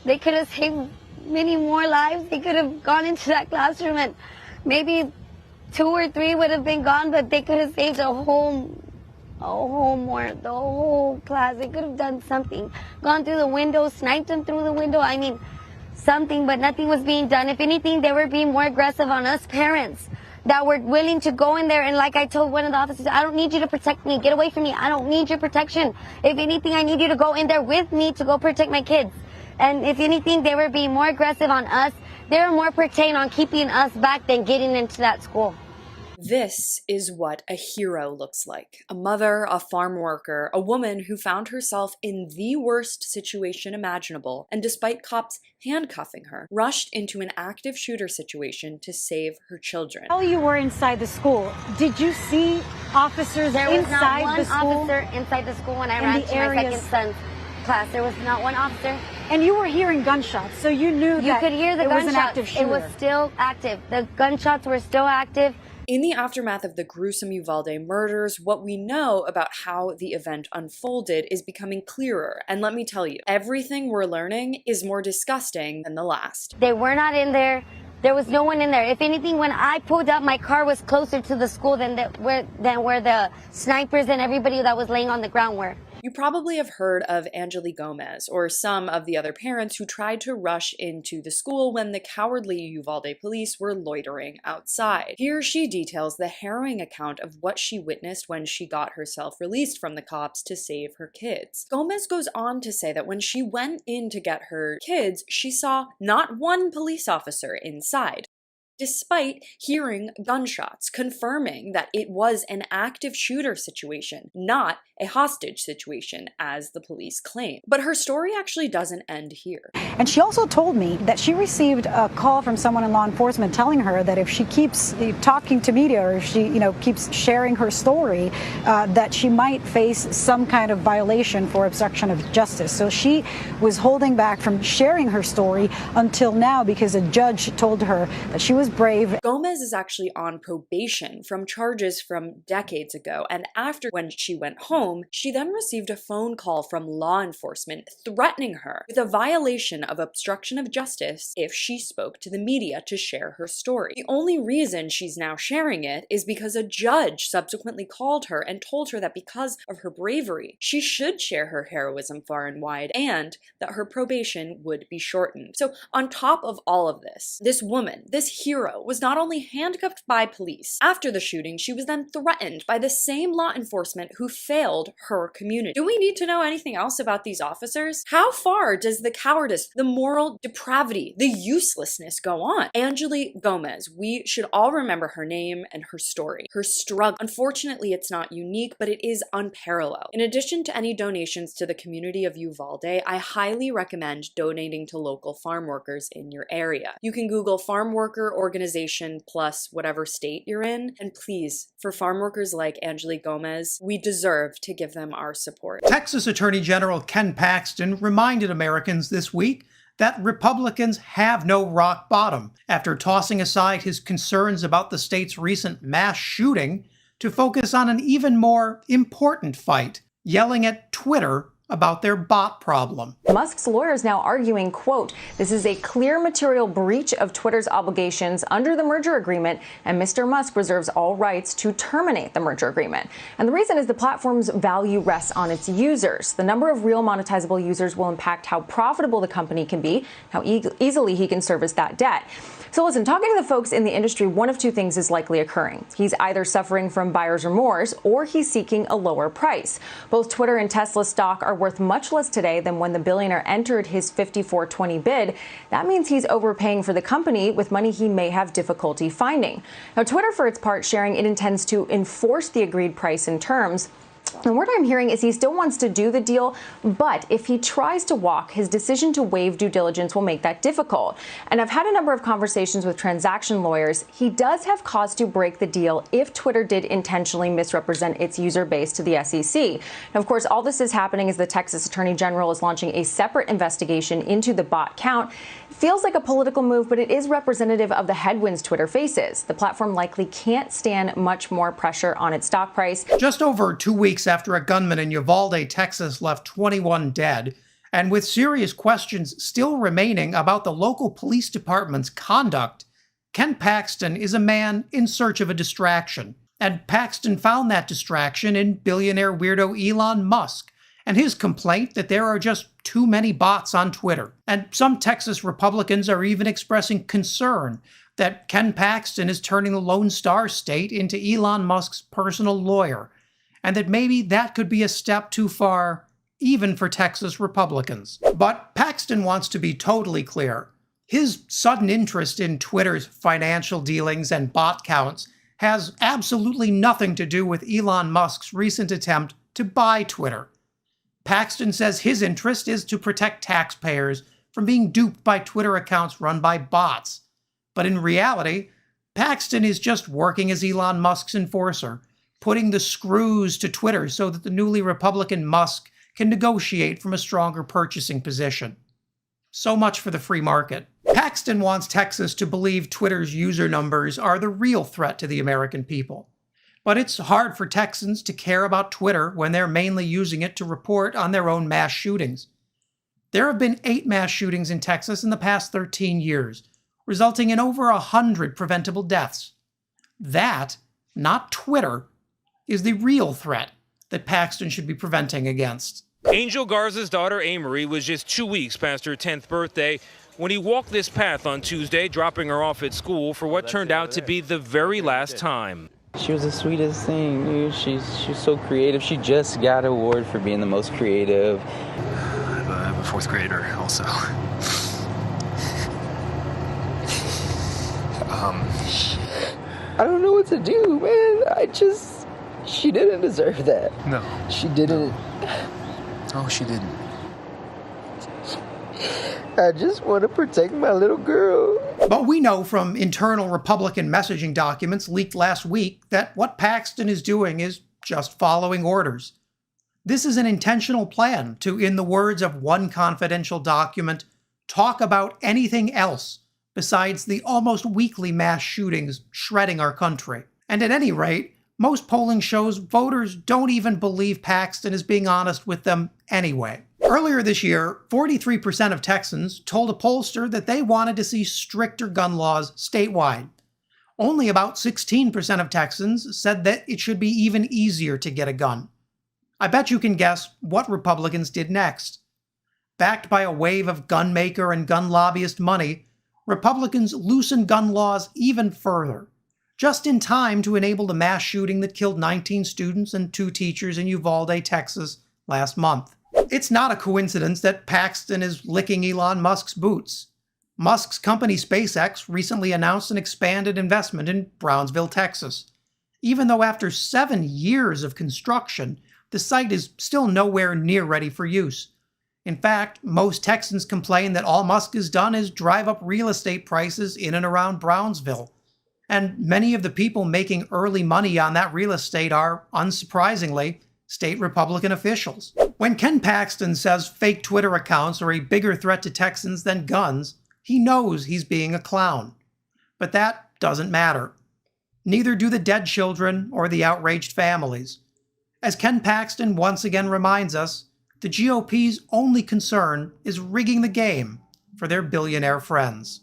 They could have saved many more lives. They could have gone into that classroom and maybe 2 or 3 would have been gone, but they could have saved the whole class. They could have done something. Gone through the window, sniped them through the window. I mean, something, but nothing was being done. If anything, they were being more aggressive on us parents that were willing to go in there. And like I told one of the officers, I don't need you to protect me. Get away from me. I don't need your protection. If anything, I need you to go in there with me to go protect my kids. And if anything, they were being more aggressive on us. They were more pertained on keeping us back than getting into that school. This is what a hero looks like. A mother, a farm worker, a woman who found herself in the worst situation imaginable, and despite cops handcuffing her, rushed into an active shooter situation to save her children. While you were inside the school, did you see officers There was inside not one the school? officer inside the school when I ran to my second son's class. There was not one officer. And you were hearing gunshots, so you knew You could hear the it gunshots. was an active shooter. It was still active. The gunshots were still active. In the aftermath of the gruesome Uvalde murders, what we know about how the event unfolded is becoming clearer. And let me tell you, everything we're learning is more disgusting than the last. They were not in there. There was no one in there. If anything, when I pulled up, my car was closer to the school than where the snipers and everybody that was laying on the ground were. You probably have heard of Angeli Gomez or some of the other parents who tried to rush into the school when the cowardly Uvalde police were loitering outside. Here she details the harrowing account of what she witnessed when she got herself released from the cops to save her kids. Gomez goes on to say that when she went in to get her kids, she saw not one police officer inside, despite hearing gunshots, confirming that it was an active shooter situation, not a hostage situation, as the police claim. But her story actually doesn't end here. And she also told me that she received a call from someone in law enforcement telling her that if she keeps talking to media or if she, keeps sharing her story, that she might face some kind of violation for obstruction of justice. So she was holding back from sharing her story until now because a judge told her that she was brave. Gomez is actually on probation from charges from decades ago, and when she went home, she then received a phone call from law enforcement threatening her with a violation of obstruction of justice if she spoke to the media to share her story. The only reason she's now sharing it is because a judge subsequently called her and told her that because of her bravery, she should share her heroism far and wide, and that her probation would be shortened. So on top of all of this, this woman, this hero, was not only handcuffed by police. After the shooting, she was then threatened by the same law enforcement who failed her community. Do we need to know anything else about these officers? How far does the cowardice, the moral depravity, the uselessness go on? Angeli Gomez, we should all remember her name and her story, her struggle. Unfortunately, it's not unique, but it is unparalleled. In addition to any donations to the community of Uvalde, I highly recommend donating to local farm workers in your area. You can Google farm worker organization plus whatever state you're in, and please, for farm workers like Angeli Gomez, we deserve to give them our support. Texas Attorney General Ken Paxton reminded Americans this week that Republicans have no rock bottom after tossing aside his concerns about the state's recent mass shooting to focus on an even more important fight, yelling at Twitter about their bot problem. Musk's lawyers now arguing, quote, this is a clear material breach of Twitter's obligations under the merger agreement, and Mr. Musk reserves all rights to terminate the merger agreement. And the reason is the platform's value rests on its users. The number of real monetizable users will impact how profitable the company can be, how easily he can service that debt. So listen, talking to the folks in the industry, one of two things is likely occurring. He's either suffering from buyer's remorse or he's seeking a lower price. Both Twitter and Tesla stock are worth much less today than when the billionaire entered his $54.20 bid. That means he's overpaying for the company with money he may have difficulty finding. Now, Twitter, for its part, sharing it intends to enforce the agreed price and terms. And what I'm hearing is he still wants to do the deal, but if he tries to walk, his decision to waive due diligence will make that difficult. And I've had a number of conversations with transaction lawyers. He does have cause to break the deal if Twitter did intentionally misrepresent its user base to the SEC. Now, of course, all this is happening as the Texas Attorney General is launching a separate investigation into the bot count. It feels like a political move, but it is representative of the headwinds Twitter faces. The platform likely can't stand much more pressure on its stock price. Just over 2 weeks after a gunman in Uvalde, Texas left 21 dead, And with serious questions still remaining about the local police department's conduct, Ken Paxton is a man in search of a distraction. And Paxton found that distraction in billionaire weirdo Elon Musk and his complaint that there are just too many bots on Twitter. And some Texas Republicans are even expressing concern that Ken Paxton is turning the Lone Star State into Elon Musk's personal lawyer, and that maybe that could be a step too far, even for Texas Republicans. But Paxton wants to be totally clear. His sudden interest in Twitter's financial dealings and bot counts has absolutely nothing to do with Elon Musk's recent attempt to buy Twitter. Paxton says his interest is to protect taxpayers from being duped by Twitter accounts run by bots. But in reality, Paxton is just working as Elon Musk's enforcer, putting the screws to Twitter so that the newly Republican Musk can negotiate from a stronger purchasing position. So much for the free market. Paxton wants Texas to believe Twitter's user numbers are the real threat to the American people. But it's hard for Texans to care about Twitter when they're mainly using it to report on their own mass shootings. There have been 8 mass shootings in Texas in the past 13 years, resulting in over 100 preventable deaths. That, not Twitter, is the real threat that Paxton should be preventing against. Angel Garza's daughter, Amory, was just 2 weeks past her 10th birthday when he walked this path on Tuesday, dropping her off at school for what turned out to be the very last time. She was the sweetest thing, dude. She's so creative. She just got an award for being the most creative. I'm a 4th grader also. I don't know what to do, man. She didn't deserve that. No. She didn't. Oh, she didn't. I just want to protect my little girl. But we know from internal Republican messaging documents leaked last week that what Paxton is doing is just following orders. This is an intentional plan to, in the words of one confidential document, talk about anything else besides the almost weekly mass shootings shredding our country. And at any rate, most polling shows voters don't even believe Paxton is being honest with them anyway. Earlier this year, 43% of Texans told a pollster that they wanted to see stricter gun laws statewide. Only about 16% of Texans said that it should be even easier to get a gun. I bet you can guess what Republicans did next. Backed by a wave of gun maker and gun lobbyist money, Republicans loosened gun laws even further, just in time to enable the mass shooting that killed 19 students and 2 teachers in Uvalde, Texas, last month. It's not a coincidence that Paxton is licking Elon Musk's boots. Musk's company SpaceX recently announced an expanded investment in Brownsville, Texas, even though after 7 years of construction, the site is still nowhere near ready for use. In fact, most Texans complain that all Musk has done is drive up real estate prices in and around Brownsville. And many of the people making early money on that real estate are, unsurprisingly, state Republican officials. When Ken Paxton says fake Twitter accounts are a bigger threat to Texans than guns, he knows he's being a clown. But that doesn't matter. Neither do the dead children or the outraged families. As Ken Paxton once again reminds us, the GOP's only concern is rigging the game for their billionaire friends.